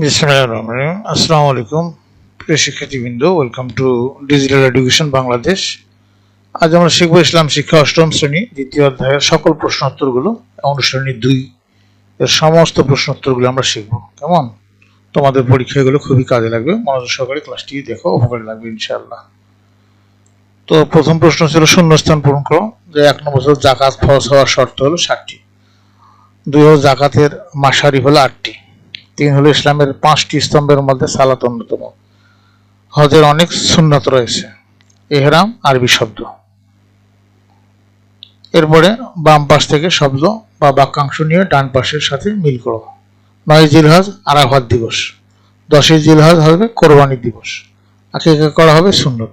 বিসমিল্লাহিররহমানিররহিম। আসসালামু আলাইকুম প্রিয় শিক্ষার্থীবৃন্দ, welcome to digital education Bangladesh. আজ আমরা শিখব ইসলাম শিক্ষা অষ্টম শ্রেণী দ্বিতীয় অধ্যায়ের সকল প্রশ্নোত্তরগুলো। অনুশ্রেণী 2 এর সমস্ত প্রশ্নোত্তরগুলো আমরা শিখব। কেমন? তোমাদের পরীক্ষা এগুলো খুবই কাজে লাগবে, মনোযোগ সহকারে ক্লাসটি দেখো, উপকারে লাগবে ইনশাআল্লাহ। তো প্রথম প্রশ্ন ছিল শূন্যস্থান পূরণ করো। যে 1 নম্বর ছিল যাকাত ফরজ হওয়ার শর্ত হলো 60টি। 2 হলো জাকাতের মাশারি হলো 8টি। 3 হলো ইসলামের 5টি স্তম্ভের মধ্যে সালাত অন্যতম। হজের অনেক সুন্নত রয়েছে। এহরাম আরবি শব্দ। এরপরে বাম পাশ থেকে শব্দ বা বাক্যাংশ নিয়ে ডান পাশের সাথে মিল করো। 9 জিলহজ আরাফাত দিবস। 10 জিলহজ হবে কোরবানি দিবস। আকিকা করা হবে সুন্নত।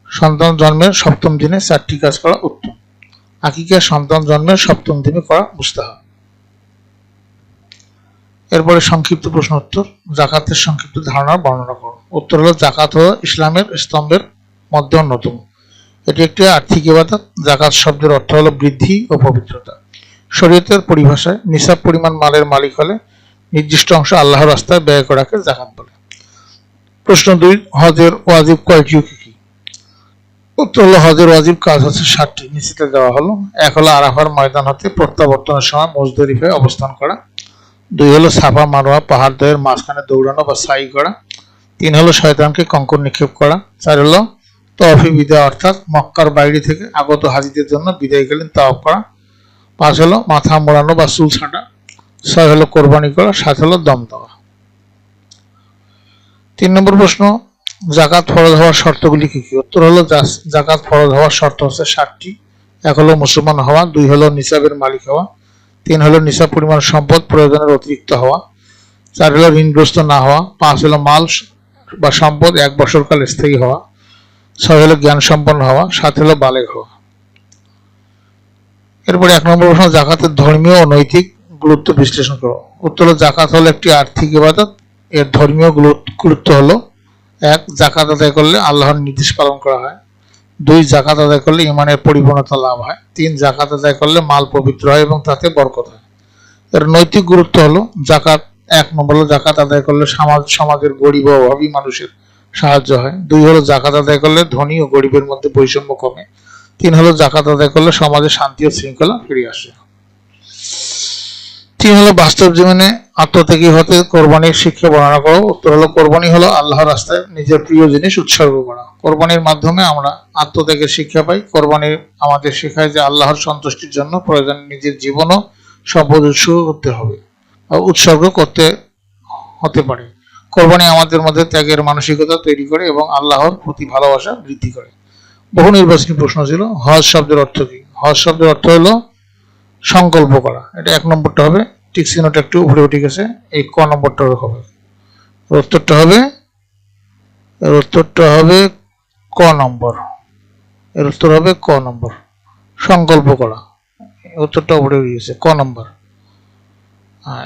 সন্তান জন্মের 7ম দিনে 4টি কাজ করা উত্তম। আকিকা সন্তান জন্মের 7ম দিনে করা মুস্তাহাব। এরপরে সংক্ষিপ্ত প্রশ্ন উত্তর। জাকাতের সংক্ষিপ্ত ধারণা বর্ণনা করো। উত্তর হলো জাকাত হলো ইসলামের স্তম্ভের মধ্যে অন্যতম। এটি একটি আর্থিক ইবাদত। জাকাত শব্দের অর্থ হলো বৃদ্ধি ও পবিত্রতা। শরীয়তের পরিভাষায় নিসাব পরিমাণ মালের মালিক হলে নির্দিষ্ট অংশ আল্লাহর রাস্তায় ব্যয় করাকে জাকাত বলে। প্রশ্ন 2, হজের ওয়াজিব কয়টি ও কি কি? উত্তর হলো হজের ওয়াজিব কাজ হচ্ছে 60টি। নিচেতে দেওয়া হলো। 1 হলো আরাফার ময়দান হতে প্রত্যাবর্তনের সময় মুজদলিফায় অবস্থান করা। 2 হলো সাফা মারওয়া পাহাড়দ্বয়ের মাঝখানে দৌড়ানো বা সাই করা। 3 হলো শয়তানকে কঙ্কর নিক্ষেপ করা। 4 হলো তওয়াফে বিদা অর্থাৎ মক্কার বাইরে থেকে আগত হাজিদের জন্য বিদায়কালীন তাওয়াফ করা। 5 হলো মাথা মোড়ানো বা চুল ছাঁটা। 6 হলো কোরবানি করা। 7 হলো দম দেওয়া। 3 নম্বর প্রশ্ন, জাকাত ফরজ হওয়ার শর্তগুলি কি কি? উত্তর হলো জাকাত ফরজ হওয়ার শর্ত হচ্ছে 60টি। 1 হলো মুসলমান হওয়া। 2 হলো নিসাবের মালিক হওয়া। 3 হলো নিসাব পরিমাণ সম্পদ প্রয়োজনের অতিরিক্ত হওয়া। 4 হলো ঋণগ্রস্ত না হওয়া। 5 হলো মাল বা সম্পদ 1 বছরকাল স্থায়ী হওয়া। 6 হলো জ্ঞান সম্পন্ন হওয়া। 7 হলো বালেগ হওয়া। এরপরে 1 নম্বর প্রশ্ন, জাকাতের ধর্মীয় ও নৈতিক গুরুত্ব বিশ্লেষণ করো। উত্তর হলো জাকাত হলো একটি আর্থিক ইবাদত। এর ধর্মীয় গুরুত্ব হলো 1, জাকাত আদায় করলে আল্লাহর নির্দেশ পালন করা হয়। 2, জাকাত আদায় করলে ইমানের পরিপূর্ণতা লাভ হয়। 3, জাকাত আদায় করলে মাল পবিত্র হয় এবং তাতে বরকত হয়। এর নৈতিক গুরুত্ব হলো জাকাত 1 নম্বর হলো জাকাত আদায় করলে সমাজের গরিব ও অভাবী মানুষের সাহায্য হয়। 2 হলো জাকাত আদায় করলে ধনী ও গরিবের মধ্যে বৈষম্য কমে। 3 হলো জাকাত আদায় করলে সমাজে শান্তি ও শৃঙ্খলা ফিরে আসে। 3 হলো বাস্তব জীবনে আত্মত্যাগী হতে কোরবানির শিক্ষা বর্ণনা করো। উত্তর হলো কোরবানি হলো আল্লাহর রাস্তায় নিজের প্রিয় জিনিস উৎসর্গ করা। কোরবানির মাধ্যমে আমরা আত্মত্যাগের শিক্ষা পাই। কোরবানি আমাদের শেখায় যে আল্লাহর সন্তুষ্টির জন্য প্রয়োজনে নিজের জীবন ও সম্পদ উৎসর্গ করতে হতে পারে। কোরবানি আমাদের মধ্যে ত্যাগের মানসিকতা তৈরি করে এবং আল্লাহর প্রতি ভালোবাসা বৃদ্ধি করে। বহু নির্বাচনী প্রশ্ন ছিল, হজ শব্দের অর্থ কি? হজ শব্দের অর্থ হলো সংকল্প করা। এটা 1 নম্বরটা হবে। ঠিক চিহ্নটা একটু উপরে উঠে গেছে। এই ক নম্বরটা হবে। উত্তরটা হবে ক নম্বর। এর উত্তর হবে ক নম্বর, সংকল্প করা। উত্তরটা উপরে উঠে গেছে, ক নম্বর।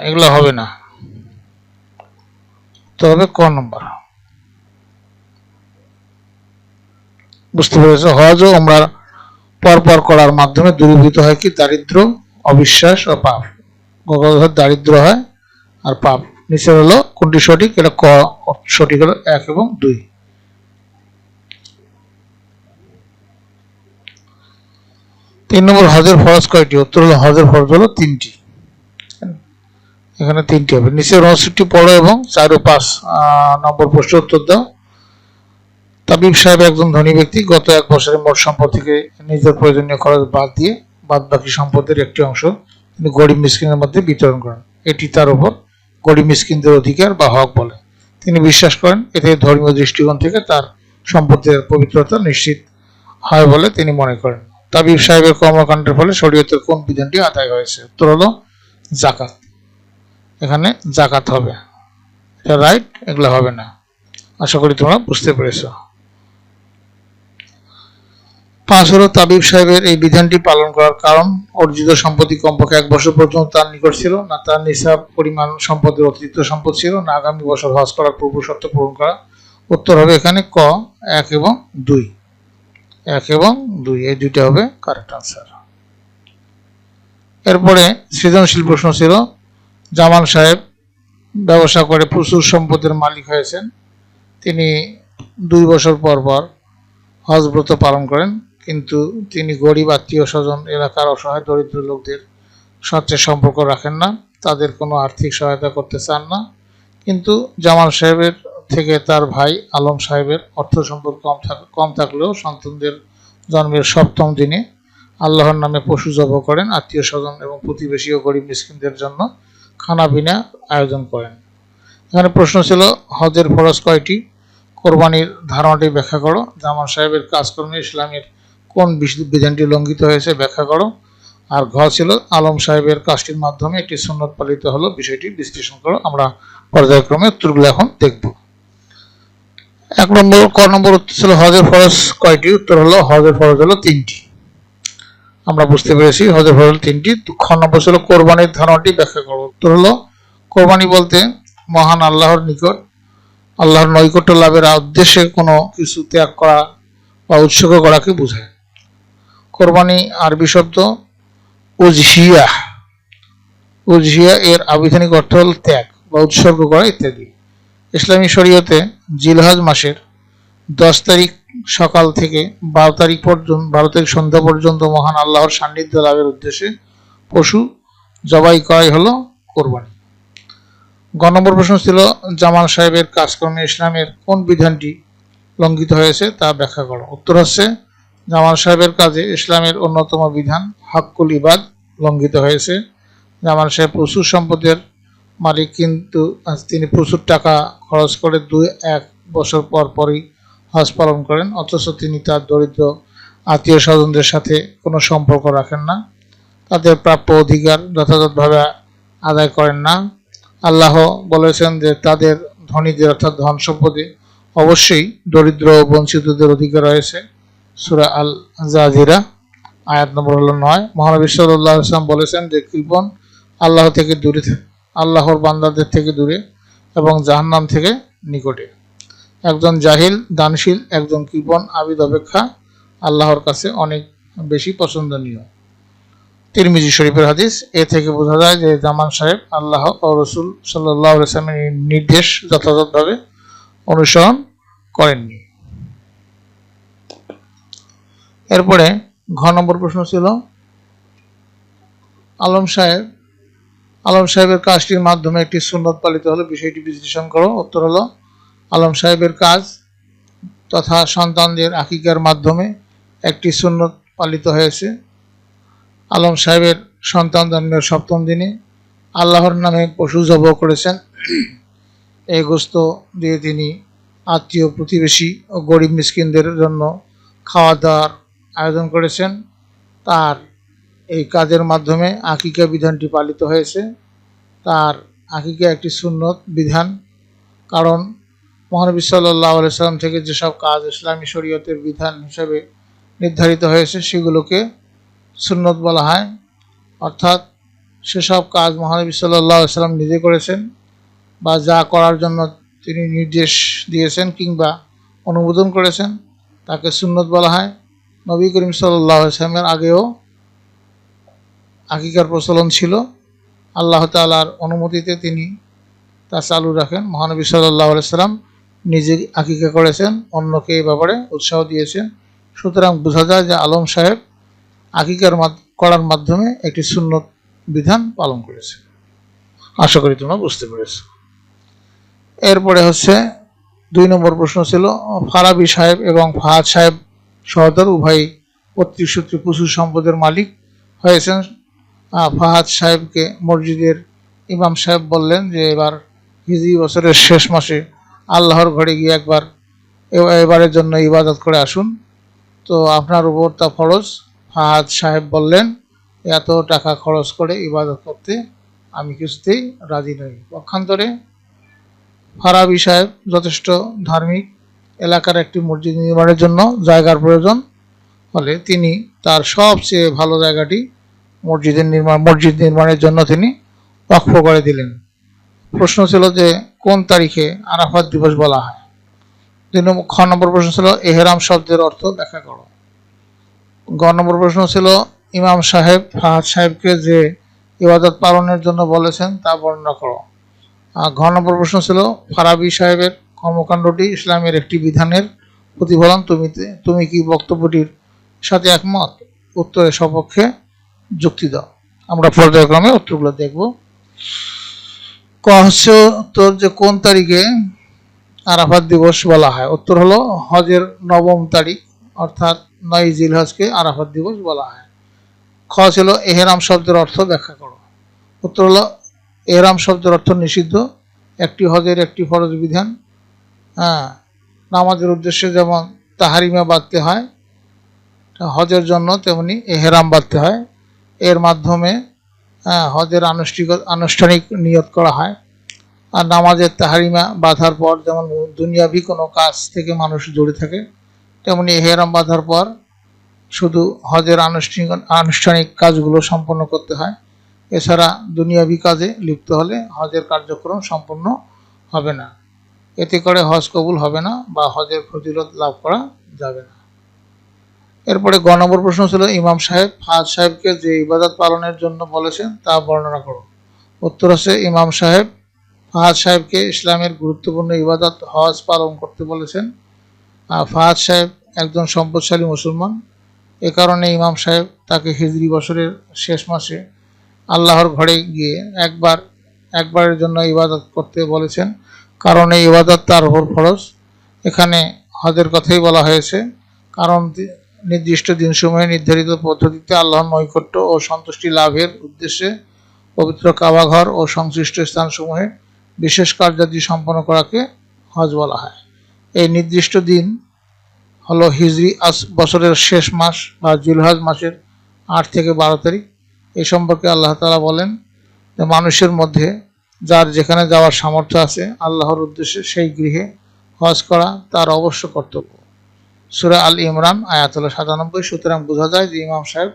এগুলো হবে না, তো হবে ক নম্বর। বুঝতে পেরেছ? হজ ও উমরার পরপর করার মাধ্যমে দূরীভূত হয় কি? দারিদ্র, অবিশ্বাস ও পাপ। দারিদ্র হয় আর পাপ। নিচে হলো কোনটি সঠিক? এটা ক সঠিক হলো 1 এবং 2। 3 নম্বর, হজের ফরজ কয়টি? উত্তর হলো হজের ফরজ হলো 3টি। এখানে 3টি হবে। নিচে 69টি পড়ো এবং 4 ও 5 নম্বর প্রশ্ন উত্তর দাও। তাবিব সাহেব একজন ধনী ব্যক্তি। গত 1 বছরে মোট সম্পদ থেকে নিজের প্রয়োজনীয় খরচ বাদ দিয়ে বাদ বাকি সম্পদের একটি অংশ তিনি গরিব মিসকিনের মধ্যে বিতরণ করেন। এটি তার উপর গরিব মিসকিনদের অধিকার বা হক বলে। তিনি বিশ্বাস করেন এতে ধর্মীয় দৃষ্টিকোণ থেকে তার সম্পদের পবিত্রতা নিশ্চিত হয় বলে তিনি মনে করেন। তাবিব সাহেবের কর্মকাণ্ডের ফলে শরীয়তের কোন বিধানটি আদায় হয়েছে? উত্তর হলো জাকাত। এখানে জাকাত হবে। এটা রাইট, এগুলো হবে না। আশা করি তোমরা বুঝতে পেরেছ। 5 হলো তাবিব সাহেবের এই বিধানটি পালন করার কারণ অর্জিত সম্পত্তি কমপক্ষে 1 বছর পর্যন্ত তার নিকট ছিল, না তার নিসাব পরিমাণ সম্পদের অতিরিক্ত সম্পদ ছিল, না আগামী বছর হজ করার পূর্ব শর্ত পূরণ করা। উত্তর হবে এখানে ক 1 এবং 2। 1 এবং 2 এই দুইটা হবে কারেক্ট আনসার। এরপরে সৃজনশীল প্রশ্ন ছিল, জামান সাহেব ব্যবসা করে প্রচুর সম্পদের মালিক হয়েছেন, তিনি 2 বছর পর পর হজ ব্রত পালন করেন, কিন্তু তিনি গরিব আত্মীয় স্বজন এলাকার অসহায় দরিদ্র লোকদের সাথে সম্পর্ক রাখেন না, তাদের কোনো আর্থিক সহায়তা করতে চান না। কিন্তু জামাল সাহেবের থেকে তার ভাই আলম সাহেবের অর্থ সম্পদ কম থাকলেও সন্তানদের জন্মের 7ম দিনে আল্লাহর নামে পশু জবাই করেন, আত্মীয় স্বজন এবং প্রতিবেশী ও গরিব মিসকিনদের জন্য খানাপিনা আয়োজন করেন। এখানে প্রশ্ন ছিল হজের ফরজ কয়টি, কোরবানির ধারণাটি ব্যাখ্যা করো, জামাল সাহেবের কাজকর্মে ইসলামের কোন বিধানটি লঙ্ঘিত হয়েছে ব্যাখ্যা করো, আর ঘ ছিল আলম সাহেবের কাজটির মাধ্যমে একটি সুন্নত পালিত হলো, বিষয়টি বিশ্লেষণ করো। আমরা পর্যায়ক্রমে উত্তরগুলো এখন দেখব। 1 নম্বর উত্তর ছিল হজের ফরজ কয়টি, উত্তর হলো হজের ফরজ হলো 3টি। আমরা বুঝতে পেরেছি হজের ফরজ 3টি। খ নম্বর ছিল কোরবানির ধারণাটি ব্যাখ্যা করো, উত্তর হলো কোরবানি বলতে মহান আল্লাহর নিকট আল্লাহর নৈকট্য লাভের উদ্দেশ্যে কোনো কিছু ত্যাগ করা বা উৎসর্গ করাকে বোঝায়। কোরবানি আরবি শব্দ উজহিয়া, উজহিয়া এর আবিধানিক অর্থ হল ত্যাগ বা উৎসর্গ করা ইত্যাদি। ইসলামী শরীয়তে জিলহজ মাসের 10 তারিখ সকাল থেকে 12 তারিখ সন্ধ্যা পর্যন্ত মহান আল্লাহর সান্নিধ্য লাভের উদ্দেশ্যে পশু জবাই করাই হলো কোরবানি। গ নম্বর প্রশ্ন ছিল জামাল সাহেবের কাজকর্মে ইসলামের কোন বিধানটি লঙ্ঘিত হয়েছে তা ব্যাখ্যা করো, উত্তর হচ্ছে জামাল সাহেবের কাজে ইসলামের অন্যতম বিধান হাক্কুল ইবাদ লঙ্ঘিত হয়েছে। জামাল সাহেব প্রচুর সম্পদের মালিক, কিন্তু তিনি প্রচুর টাকা খরচ করে 2-1 বছর পর পরই হজ পালন করেন, অথচ তিনি তার দরিদ্র আত্মীয় স্বজনদের সাথে কোনো সম্পর্ক রাখেন না, তাদের প্রাপ্য অধিকার যথাযথভাবে আদায় করেন না। আল্লাহ বলেছেন যে তাদের ধনীদের অর্থাৎ ধন সম্পদে অবশ্যই দরিদ্র ও বঞ্চিতদের অধিকার রয়েছে, সূরা আল জাজিরা আয়াত নম্বর হলো 9। মহানবী সাল্লাল্লাহু আলাইহি ওয়াসাল্লাম বলেছেন যে কৃপণ আল্লাহ থেকে দূরে, আল্লাহর বান্দাদের থেকে দূরে এবং জাহান্নাম থেকে নিকটে। একজন জাহিল দানশীল একজন কৃপণ আবিদ অপেক্ষা আল্লাহর কাছে অনেক বেশি পছন্দনীয়। তিরমিজি শরীফের হাদিস। এ থেকে বোঝা যায় যে জামান সাহেব আল্লাহ ও রসুল সাল্লাল্লাহু আলাইহি ওয়াসাল্লামের নির্দেশ যথাযথভাবে অনুসরণ করেননি। এরপরে ঘ নম্বর প্রশ্ন ছিল আলম সাহেবের কাজটির মাধ্যমে একটি সুন্নত পালিত হলো, বিষয়টি বিশ্লেষণ করো, উত্তর হলো আলম সাহেবের কাজ তথা সন্তানদের আকিকার মাধ্যমে একটি সুন্নত পালিত হয়েছে। আলম সাহেবের সন্তান জন্মের 7ম দিনে আল্লাহর নামে পশু জবাই করেছেন। এই গোশত দিয়ে তিনি আত্মীয় প্রতিবেশী ও গরিব মিসকিনদের জন্য খাওয়া দাওয়ার আয়োজন করেছেন। তার এই কাজের মাধ্যমে আকিকা বিধানটি পালিত হয়েছে। তার আকিকা একটি সুন্নত বিধান, কারণ মহানবী সাল্লাল্লাহু আলাইহি ওয়াসাল্লাম থেকে যেসব কাজ ইসলামী শরীয়তের বিধান হিসেবে নির্ধারিত হয়েছে সেগুলোকে সুন্নত বলা হয়, অর্থাৎ সেসব কাজ মহানবী সাল্লাল্লাহু আলাইহি ওয়াসাল্লাম নিজে করেছেন বা যা করার জন্য তিনি নির্দেশ দিয়েছেন কিংবা অনুমোদন করেছেন তাকে সুন্নত বলা হয়। নবী করিম সাল্লাল্লাহু আলাইহি ওয়াসাল্লামের আগেও আকিকার প্রচলন ছিল, আল্লাহ তাআলার অনুমতিতে তিনি তা চালু রাখেন। মহানবী সাল্লাল্লাহু আলাইহি ওয়াসাল্লাম নিজে আকিকা করেছেন, অন্যকে এই ব্যাপারে উৎসাহ দিয়েছেন। সুতরাং বোঝা যায় যে আলম সাহেব আকিকার করার মাধ্যমে একটি সুন্নত বিধান পালন করেছে। আশা করি তোমরা বুঝতে পেরেছ। এরপরে হচ্ছে 2 নম্বর প্রশ্ন ছিল ফারাবি সাহেব এবং ফাহাদ সাহেব সহোদর উভয় পৈতৃক সূত্রে প্রচুর সম্পদের মালিক হয়েছেন। ফাহাদ সাহেবকে মসজিদের ইমাম সাহেব বললেন যে এবার হিজরি বছরের শেষ মাসে আল্লাহর ঘরে গিয়ে এবারের জন্য ইবাদত করে আসুন, তো আপনার উপর তা ফরজ। ফাহাদ সাহেব বললেন এত টাকা খরচ করে ইবাদত করতে আমি কিছুতেই রাজি নই। পক্ষান্তরে ফারাবি সাহেব যথেষ্ট ধার্মিক, এলাকার একটি মসজিদ নির্মাণের জন্য জায়গার প্রয়োজন হলে তিনি তার সবচেয়ে ভালো জায়গাটি মসজিদ নির্মাণের জন্য তিনি ওয়াকফ করে দিলেন। প্রশ্ন ছিল যে কোন তারিখে আরাফাত দিবস বলা হয়। খ নম্বর প্রশ্ন ছিল এহরাম শব্দের অর্থ ব্যাখ্যা করো। গ নম্বর প্রশ্ন ছিল ইমাম সাহেব ফাহাদ সাহেবকে যে ইবাদত পালনের জন্য বলেছেন তা বর্ণনা করো। ঘ নম্বর প্রশ্ন ছিল ফারাবি সাহেবের কর্মকাণ্ডটি ইসলামের একটি বিধানের প্রতিফলন, তুমি কি বক্তব্যটির সাথে একমত? উত্তরের সপক্ষে যুক্তি দাও। আমরা পর্যায়ক্রমে উত্তরগুলো দেখব। ক হচ্ছে উত্তর যে কোন তারিখে আরাফাত দিবস বলা হয়? উত্তর হলো হজের 9ম তারিখ অর্থাৎ 9 জিলহজকে আরাফাত দিবস বলা হয়। খ ছিল এহরাম শব্দের অর্থ ব্যাখ্যা করো। উত্তর হলো এহরাম শব্দের অর্থ নিষিদ্ধ, একটি হজের একটি ফরজ বিধান। নামাজের উদ্দেশ্যে যেমন তাহারিমা বাঁধতে হয়, হজের জন্য তেমনি এহরাম বাঁধতে হয়। এর মাধ্যমে হজের আনুষ্ঠানিক নিয়ত করা হয়। আর নামাজের তাহারিমা বাঁধার পর যেমন দুনিয়াবি কোনো কাজ থেকে মানুষ জড়িত থাকে, তেমনি এহরাম বাঁধার পর শুধু হজের আনুষ্ঠানিক কাজগুলো সম্পন্ন করতে হয়। এছাড়া দুনিয়াবি কাজে লিপ্ত হলে হজের কার্যক্রম সম্পন্ন হবে না। এতে করে হজ কবুল হবে না বা হজের ফজিলত লাভ করা যাবে না। এরপরে গ নম্বর প্রশ্ন ছিল ইমাম সাহেব ফাহাদ সাহেবকে যে ইবাদত পালনের জন্য বলেছেন তা বর্ণনা করো। উত্তর হচ্ছে ইমাম সাহেব ফাহাদ সাহেবকে ইসলামের গুরুত্বপূর্ণ ইবাদত হজ পালন করতে বলেছেন। ফাহাদ সাহেব একজন সম্পদশালী মুসলমান, এ কারণে ইমাম সাহেব তাকে হিজরি বছরের শেষ মাসে আল্লাহর ঘরে গিয়ে একবারের জন্য ইবাদত করতে বলেছেন, কারণ এই ইবাদত তার উপর ফরজ। এখানে হজের কথাই বলা হয়েছে, কারণ নির্দিষ্ট দিনসমূহে নির্ধারিত পদ্ধতিতে আল্লাহর নৈকট্য ও সন্তুষ্টি লাভের উদ্দেশ্যে পবিত্র কাবাঘর ও সংশ্লিষ্ট স্থানসমূহে বিশেষ কার্যাদি সম্পন্ন করাকে হজ বলা হয়। এই নির্দিষ্ট দিন হলো হিজরি বছরের শেষ মাস বা জিলহজ মাসের 8 থেকে 12 তারিখ। এই সম্পর্কে আল্লাহ তাআলা বলেন যে মানুষের মধ্যে যার যেখানে যাওয়ার সামর্থ্য আছে আল্লাহর উদ্দেশ্যে সেই গৃহে হজ করা তার অবশ্য কর্তব্য। সূরা আল ইমরান আয়াত হলো 97। সুতরাং বোঝা যায় যে ইমাম সাহেব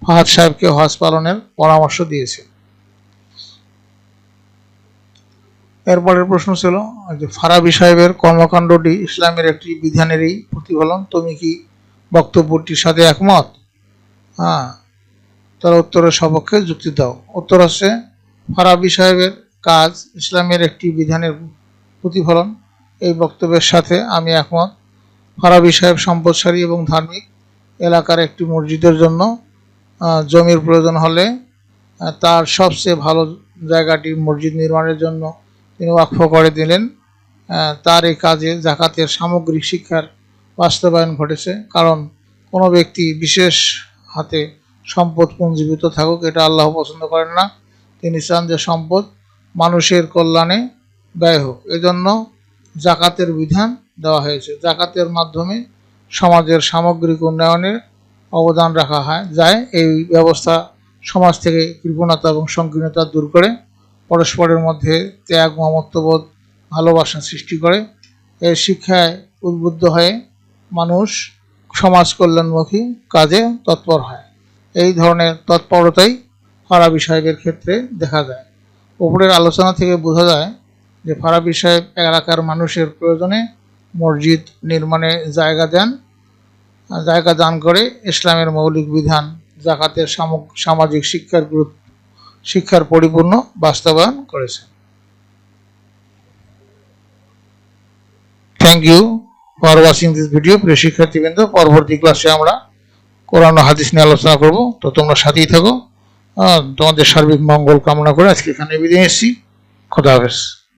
ফাহাদ সাহেবকে হজ পালনের পরামর্শ দিয়েছে। এরপরের প্রশ্ন ছিল যে ফারাবি সাহেবের কর্মকাণ্ডটি ইসলামের একটি বিধানেরই প্রতিফলন, তুমি কি বক্তব্যটির সাথে একমত? তার উত্তরের সপক্ষে যুক্তি দাও। উত্তর হচ্ছে ফারাবি সাহেবের কাজ ইসলামের একটি বিধানের প্রতিফলন, এই বক্তব্যের সাথে আমি একমত। ফারাবি সাহেব সম্পদশালী এবং ধার্মিক। এলাকার একটি মসজিদের জন্য জমির প্রয়োজন হলে তার সবচেয়ে ভালো জায়গাটি মসজিদ নির্মাণের জন্য তিনি ওয়াকফ করে দিলেন। তার এই কাজে যাকাতের সামগ্রিক শিক্ষার বাস্তবায়ন ঘটেছে, কারণ কোনো ব্যক্তি বিশেষ হাতে সম্পদ পুঞ্জীভূত থাকুক এটা আল্লাহ পছন্দ করেন না। তিনি চান যে সম্পদ মানুষের কল্যাণে ব্যয় হোক, এজন্য যাকাতের বিধান দেওয়া হয়েছে। যাকাতের মাধ্যমে সমাজের সামগ্রিক উন্নয়নে অবদান রাখা যায়। এই ব্যবস্থা সমাজ থেকে কৃপণতা এবং সংকীর্ণতা দূর করে পরস্পরের মধ্যে ত্যাগ, মমত্ববোধ, ভালোবাসা সৃষ্টি করে। এর শিক্ষায় উদ্বুদ্ধ হয়ে মানুষ সমাজ কল্যাণমুখী কাজে তৎপর হয়। এই ধরনের তৎপরতাই ফারাবি সাহেবের ক্ষেত্রে দেখা যায়। উপরের আলোচনা থেকে বোঝা যায় যে ফারাবি সাহেব এলাকার মানুষের প্রয়োজনে মসজিদ নির্মাণে জায়গা দান করে ইসলামের মৌলিক বিধান যাকাতের সামাজিক শিক্ষার পরিপূর্ণ বাস্তবায়ন করেছে। Thank you for watching this video. প্রিয় শিক্ষার্থীবৃন্দ, পরবর্তী ক্লাসে আমরা কোরআন ও হাদিস নিয়ে আলোচনা করব, তো তোমরা সাথেই থাকো। তোমাদের সার্বিক মঙ্গল কামনা করে আজকে এখানে বিদায় নিচ্ছি। খোদা হাফেজ।